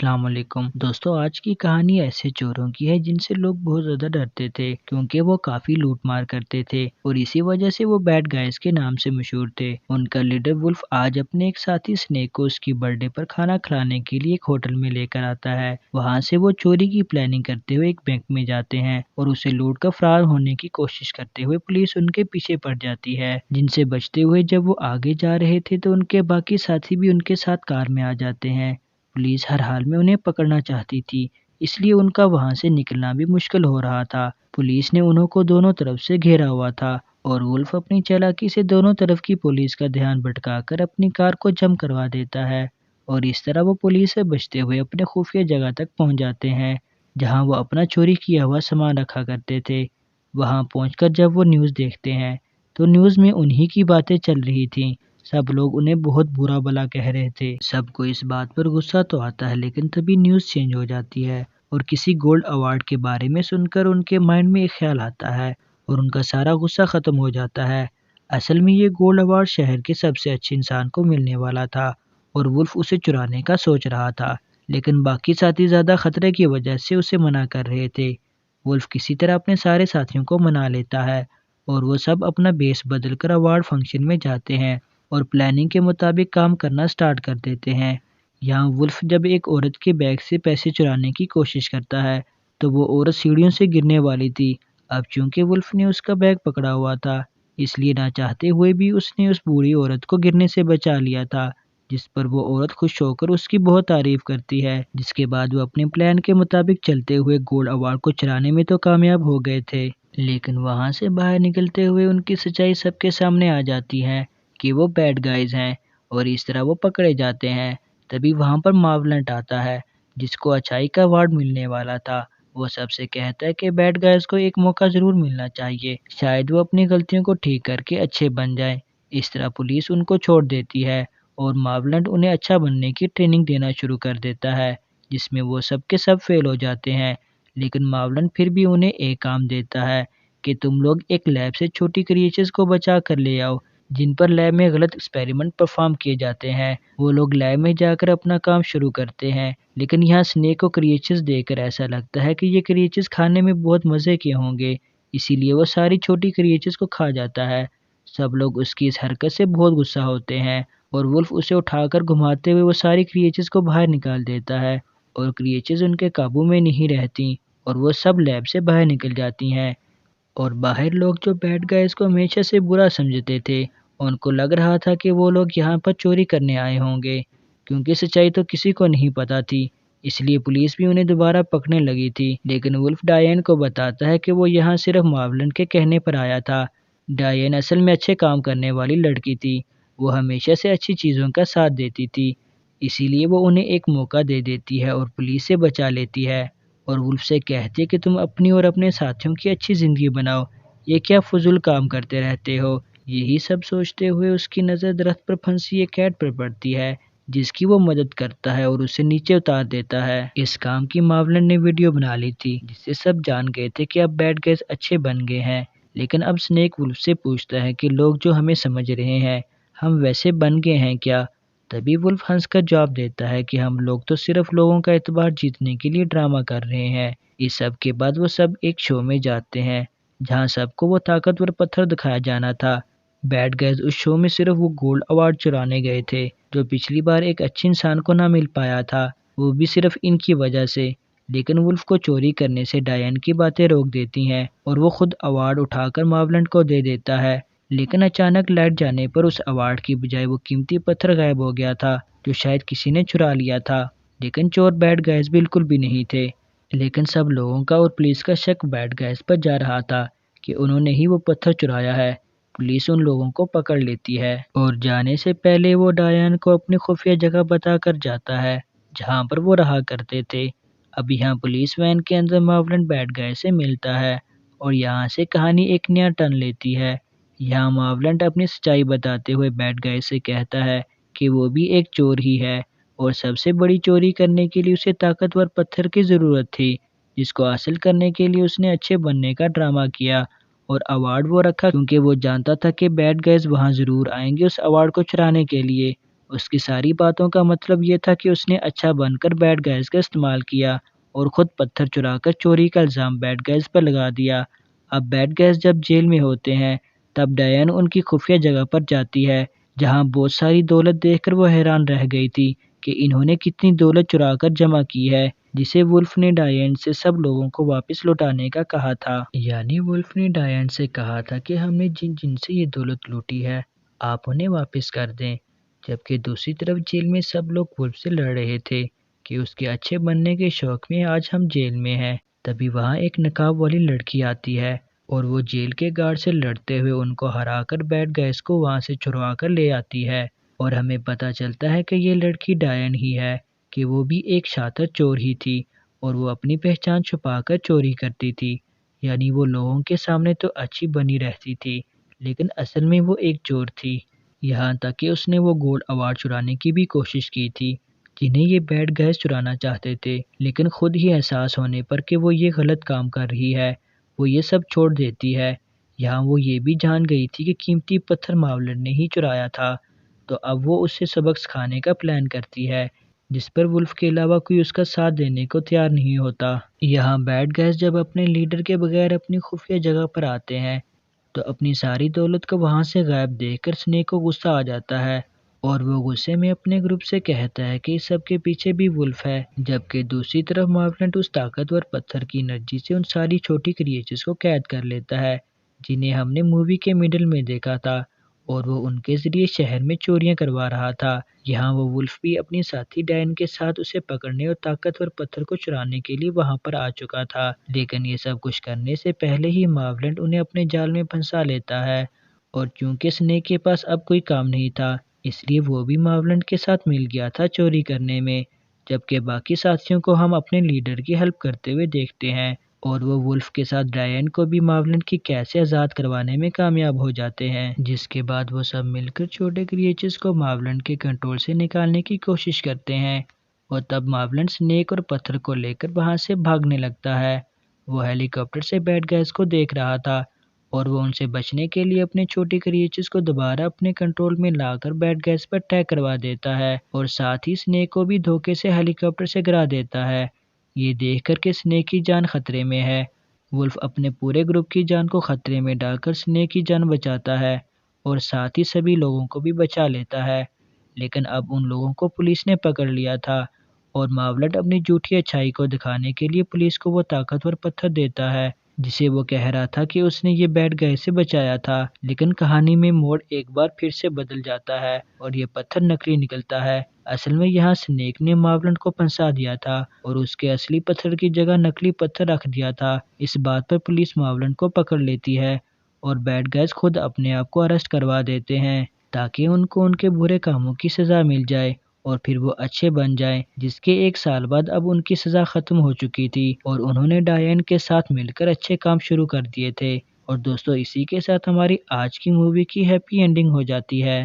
السلام علیکم دوستو، آج کی کہانی ایسے چوروں کی ہے جن سے لوگ بہت زیادہ ڈرتے تھے کیونکہ وہ کافی لوٹ مار کرتے تھے اور اسی وجہ سے وہ بیڈ گائز کے نام سے مشہور تھے۔ ان کا لیڈر ولف آج اپنے ایک ساتھی سنیک کو اس کی برتھ ڈے پر کھانا کھلانے کے لیے ایک ہوٹل میں لے کر آتا ہے۔ وہاں سے وہ چوری کی پلاننگ کرتے ہوئے ایک بینک میں جاتے ہیں اور اسے لوٹ کر فرار ہونے کی کوشش کرتے ہوئے پولیس ان کے پیچھے پڑ جاتی ہے، جن سے بچتے ہوئے جب وہ آگے جا رہے تھے تو ان کے باقی ساتھی بھی ان کے ساتھ کار میں آ جاتے ہیں۔ پولیس ہر حال میں انہیں پکڑنا چاہتی تھی، اس لیے ان کا وہاں سے نکلنا بھی مشکل ہو رہا تھا۔ پولیس نے انہوں کو دونوں طرف سے گھیرا ہوا تھا اور ولف اپنی چالاکی سے دونوں طرف کی پولیس کا دھیان بھٹکا کر اپنی کار کو جم کروا دیتا ہے اور اس طرح وہ پولیس سے بچتے ہوئے اپنے خفیہ جگہ تک پہنچ جاتے ہیں جہاں وہ اپنا چوری کیا ہوا سامان رکھا کرتے تھے۔ وہاں پہنچ کر جب وہ نیوز دیکھتے ہیں تو نیوز میں انہی کی باتیں چل رہی تھیں۔ سب لوگ انہیں بہت برا بھلا کہہ رہے تھے۔ سب کو اس بات پر غصہ تو آتا ہے لیکن تبھی نیوز چینج ہو جاتی ہے اور کسی گولڈ ایوارڈ کے بارے میں سن کر ان کے مائنڈ میں ایک خیال آتا ہے اور ان کا سارا غصہ ختم ہو جاتا ہے۔ اصل میں یہ گولڈ ایوارڈ شہر کے سب سے اچھے انسان کو ملنے والا تھا اور ولف اسے چرانے کا سوچ رہا تھا، لیکن باقی ساتھی زیادہ خطرے کی وجہ سے اسے منع کر رہے تھے۔ ولف کسی طرح اپنے سارے ساتھیوں کو منا لیتا ہے اور وہ سب اپنا بیس بدل کر ایوارڈ فنکشن میں جاتے ہیں اور پلاننگ کے مطابق کام کرنا سٹارٹ کر دیتے ہیں۔ یہاں ولف جب ایک عورت کے بیگ سے پیسے چرانے کی کوشش کرتا ہے تو وہ عورت سیڑھیوں سے گرنے والی تھی۔ اب چونکہ ولف نے اس کا بیگ پکڑا ہوا تھا اس لیے نہ چاہتے ہوئے بھی اس نے اس بوڑھی عورت کو گرنے سے بچا لیا تھا، جس پر وہ عورت خوش ہو کر اس کی بہت تعریف کرتی ہے، جس کے بعد وہ اپنے پلان کے مطابق چلتے ہوئے گولڈ ایوارڈ کو چرانے میں تو کامیاب ہو گئے تھے، لیکن وہاں سے باہر نکلتے ہوئے ان کی سچائی سب کے سامنے آ جاتی ہے کہ وہ بیڈ گائز ہیں اور اس طرح وہ پکڑے جاتے ہیں۔ تبھی وہاں پر ماولنٹ آتا ہے جس کو اچائی کا ایوارڈ ملنے والا تھا۔ وہ سب سے کہتا ہے کہ بیڈ گائز کو ایک موقع ضرور ملنا چاہیے، شاید وہ اپنی غلطیوں کو ٹھیک کر کے اچھے بن جائیں۔ اس طرح پولیس ان کو چھوڑ دیتی ہے اور ماولنٹ انہیں اچھا بننے کی ٹریننگ دینا شروع کر دیتا ہے، جس میں وہ سب کے سب فیل ہو جاتے ہیں، لیکن ماولنٹ پھر بھی انہیں ایک کام دیتا ہے کہ تم لوگ ایک لیب سے چھوٹی کریچرز کو بچا کر لے آؤ جن پر لیب میں غلط ایکسپیریمنٹ پرفارم کیے جاتے ہیں۔ وہ لوگ لیب میں جا کر اپنا کام شروع کرتے ہیں، لیکن یہاں سنیک کو کریچرز دیکھ کر ایسا لگتا ہے کہ یہ کریچرز کھانے میں بہت مزے کے ہوں گے، اسی لیے وہ ساری چھوٹی کریچرز کو کھا جاتا ہے۔ سب لوگ اس کی اس حرکت سے بہت غصہ ہوتے ہیں اور ولف اسے اٹھا کر گھماتے ہوئے وہ ساری کریچرز کو باہر نکال دیتا ہے اور کریچرز ان کے قابو میں نہیں رہتی اور وہ سب لیب سے باہر نکل جاتی ہیں۔ اور باہر لوگ جو بیڈ گائز کو ہمیشہ سے برا سمجھتے تھے، ان کو لگ رہا تھا کہ وہ لوگ یہاں پر چوری کرنے آئے ہوں گے، کیونکہ سچائی تو کسی کو نہیں پتا تھی، اس لیے پولیس بھی انہیں دوبارہ پکڑنے لگی تھی، لیکن ولف ڈائین کو بتاتا ہے کہ وہ یہاں صرف ماولنٹ کے کہنے پر آیا تھا۔ ڈائین اصل میں اچھے کام کرنے والی لڑکی تھی، وہ ہمیشہ سے اچھی چیزوں کا ساتھ دیتی تھی، اسی لیے وہ انہیں ایک موقع دے دیتی ہے اور پولیس سے بچا لیتی ہے اور ولف سے کہتی ہے کہ تم اپنی اور اپنے ساتھیوں کی اچھی زندگی بناؤ، یہ کیا فضول کام کرتے رہتے ہو۔ یہی سب سوچتے ہوئے اس کی نظر درخت پر پھنسی ایک کیٹ پر پڑتی ہے جس کی وہ مدد کرتا ہے اور اسے نیچے اتار دیتا ہے۔ اس کام کی ماولنٹ نے ویڈیو بنا لی تھی جس سے سب جان گئے تھے کہ اب بیڈ گائز اچھے بن گئے ہیں، لیکن اب سنیک ولف سے پوچھتا ہے کہ لوگ جو ہمیں سمجھ رہے ہیں ہم ویسے بن گئے ہیں کیا؟ تبھی ولف ہنس کر جواب دیتا ہے کہ ہم لوگ تو صرف لوگوں کا اعتبار جیتنے کے لیے ڈرامہ کر رہے ہیں۔ اس سب کے بعد وہ سب ایک شو میں جاتے ہیں جہاں سب کو وہ طاقتور پتھر دکھایا جانا تھا۔ بیڈ گائز اس شو میں صرف وہ گولڈ ایوارڈ چرانے گئے تھے جو پچھلی بار ایک اچھے انسان کو نہ مل پایا تھا، وہ بھی صرف ان کی وجہ سے، لیکن ولف کو چوری کرنے سے ڈائین کی باتیں روک دیتی ہیں اور وہ خود ایوارڈ اٹھا کر ماولنٹ کو دے دیتا ہے، لیکن اچانک لائٹ جانے پر اس ایوارڈ کی بجائے وہ قیمتی پتھر غائب ہو گیا تھا جو شاید کسی نے چرا لیا تھا، لیکن چور بیڈ گائز بالکل بھی نہیں تھے۔ لیکن سب لوگوں کا اور پولیس کا شک بیڈ گائز پر جا رہا تھا کہ انہوں نے ہی وہ پتھر چرایا ہے۔ پولیس ان لوگوں کو پکڑ لیتی ہے اور جانے سے پہلے وہ ڈائان کو اپنی خفیہ جگہ بتا کر جاتا ہے جہاں پر وہ رہا کرتے تھے۔ اب یہاں پولیس وین کے اندر ماولنٹ بیڈ گائز سے ملتا ہے اور یہاں سے کہانی ایک نیا ٹرن لیتی ہے۔ یہاں ماولنٹ اپنی سچائی بتاتے ہوئے بیڈ گائز سے کہتا ہے کہ وہ بھی ایک چور ہی ہے اور سب سے بڑی چوری کرنے کے لیے اسے طاقتور پتھر کی ضرورت تھی، جس کو حاصل کرنے کے لیے اس نے اچھے بننے کا ڈرامہ کیا اور ایوارڈ وہ رکھا کیونکہ وہ جانتا تھا کہ بیڈ گائز وہاں ضرور آئیں گے اس ایوارڈ کو چرانے کے لیے، اس کی ساری باتوں کا مطلب یہ تھا کہ اس نے اچھا بن کر بیڈ گائز کا استعمال کیا اور خود پتھر چرا کر چوری کا الزام بیڈ گائز پر لگا دیا۔ اب بیڈ گائز جب جیل میں ہوتے ہیں تب ڈائن ان کی خفیہ جگہ پر جاتی ہے، جہاں بہت ساری دولت دیکھ کر وہ حیران رہ گئی تھی کہ انہوں نے کتنی دولت چرا کر جمع کی ہے، جسے ولف نے ڈائن سے سب لوگوں کو واپس لوٹانے کا کہا تھا۔ یعنی ولف نے ڈائن سے کہا تھا کہ ہم نے جن سے یہ دولت لوٹی ہے آپ انہیں واپس کر دیں، جبکہ دوسری طرف جیل میں سب لوگ ولف سے لڑ رہے تھے کہ اس کے اچھے بننے کے شوق میں آج ہم جیل میں ہیں۔ تبھی وہاں ایک نقاب والی لڑکی آتی ہے اور وہ جیل کے گارڈ سے لڑتے ہوئے ان کو ہرا کر بیڈ گائز کو وہاں سے چھڑوا کر لے آتی ہے، اور ہمیں پتہ چلتا ہے کہ یہ لڑکی ڈائن ہی ہے، کہ وہ بھی ایک شاطر چور ہی تھی اور وہ اپنی پہچان چھپا کر چوری کرتی تھی۔ یعنی وہ لوگوں کے سامنے تو اچھی بنی رہتی تھی لیکن اصل میں وہ ایک چور تھی۔ یہاں تک کہ اس نے وہ گولڈ ایوارڈ چرانے کی بھی کوشش کی تھی جنہیں یہ بیڈ گائز چرانا چاہتے تھے، لیکن خود ہی احساس ہونے پر کہ وہ یہ غلط کام کر رہی ہے وہ یہ سب چھوڑ دیتی ہے۔ یہاں وہ یہ بھی جان گئی تھی کہ قیمتی پتھر ماولن نے ہی چرایا تھا، تو اب وہ اس سے سبق سکھانے کا پلان کرتی ہے، جس پر ولف کے علاوہ کوئی اس کا ساتھ دینے کو تیار نہیں ہوتا۔ یہاں بیڈ گائز جب اپنے لیڈر کے بغیر اپنی خفیہ جگہ پر آتے ہیں تو اپنی ساری دولت کو وہاں سے غائب دیکھ کر سنیک کو غصہ آ جاتا ہے اور وہ غصے میں اپنے گروپ سے کہتا ہے کہ اس سب کے پیچھے بھی ولف ہے، جبکہ دوسری طرف ماولنٹ اس طاقتور پتھر کی انرجی سے ان ساری چھوٹی کریچرز کو قید کر لیتا ہے جنہیں ہم نے مووی کے میڈل میں دیکھا تھا، اور وہ ان کے ذریعے شہر میں چوریاں کروا رہا تھا۔ یہاں وہ ولف بھی اپنی ساتھی ڈائن کے ساتھ اسے پکڑنے اور طاقتور پتھر کو چرانے کے لیے وہاں پر آ چکا تھا، لیکن یہ سب کچھ کرنے سے پہلے ہی ماولنٹ انہیں اپنے جال میں پھنسا لیتا ہے، اور چونکہ سنیک کے پاس اب کوئی کام نہیں تھا اس لیے وہ بھی ماولنٹ کے ساتھ مل گیا تھا چوری کرنے میں، جبکہ باقی ساتھیوں کو ہم اپنے لیڈر کی ہیلپ کرتے ہوئے دیکھتے ہیں، اور وہ ولف کے ساتھ ڈائن کو بھی ماولنٹ کی قید سے آزاد کروانے میں کامیاب ہو جاتے ہیں، جس کے بعد وہ سب مل کر چھوٹے کریچرز کو ماولنٹ کے کنٹرول سے نکالنے کی کوشش کرتے ہیں، اور تب ماولنٹ سنیک اور پتھر کو لے کر وہاں سے بھاگنے لگتا ہے۔ وہ ہیلی کاپٹر سے بیڈ گائز کو دیکھ رہا تھا اور وہ ان سے بچنے کے لیے اپنے چھوٹی کریچرز کو دوبارہ اپنے کنٹرول میں لا کر بیڈ گائز پر اٹیک کروا دیتا ہے، اور ساتھ ہی سنیک کو بھی دھوکے سے ہیلی کاپٹر سے گرا دیتا ہے۔ یہ دیکھ کر کہ سنیک کی جان خطرے میں ہے، ولف اپنے پورے گروپ کی جان کو خطرے میں ڈال کر سنیک کی جان بچاتا ہے اور ساتھ ہی سبھی لوگوں کو بھی بچا لیتا ہے، لیکن اب ان لوگوں کو پولیس نے پکڑ لیا تھا، اور ماولنٹ اپنی جھوٹی اچھائی کو دکھانے کے لیے پولیس کو وہ طاقتور پتھر دیتا ہے جسے وہ کہہ رہا تھا کہ اس نے یہ بیڈ گائز سے بچایا تھا، لیکن کہانی میں موڑ ایک بار پھر سے بدل جاتا ہے اور یہ پتھر نکلی نکلتا ہے۔ اصل میں یہاں سنیک نے ماولنٹ کو پھنسا دیا تھا اور اس کے اصلی پتھر کی جگہ نکلی پتھر رکھ دیا تھا۔ اس بات پر پولیس ماولنٹ کو پکڑ لیتی ہے اور بیڈ گائز خود اپنے آپ کو اریسٹ کروا دیتے ہیں تاکہ ان کو ان کے برے کاموں کی سزا مل جائے اور پھر وہ اچھے بن جائیں، جس کے ایک سال بعد اب ان کی سزا ختم ہو چکی تھی اور انہوں نے ڈائن کے ساتھ مل کر اچھے کام شروع کر دیے تھے۔ اور دوستو اسی کے ساتھ ہماری آج کی مووی کی ہیپی اینڈنگ ہو جاتی ہے۔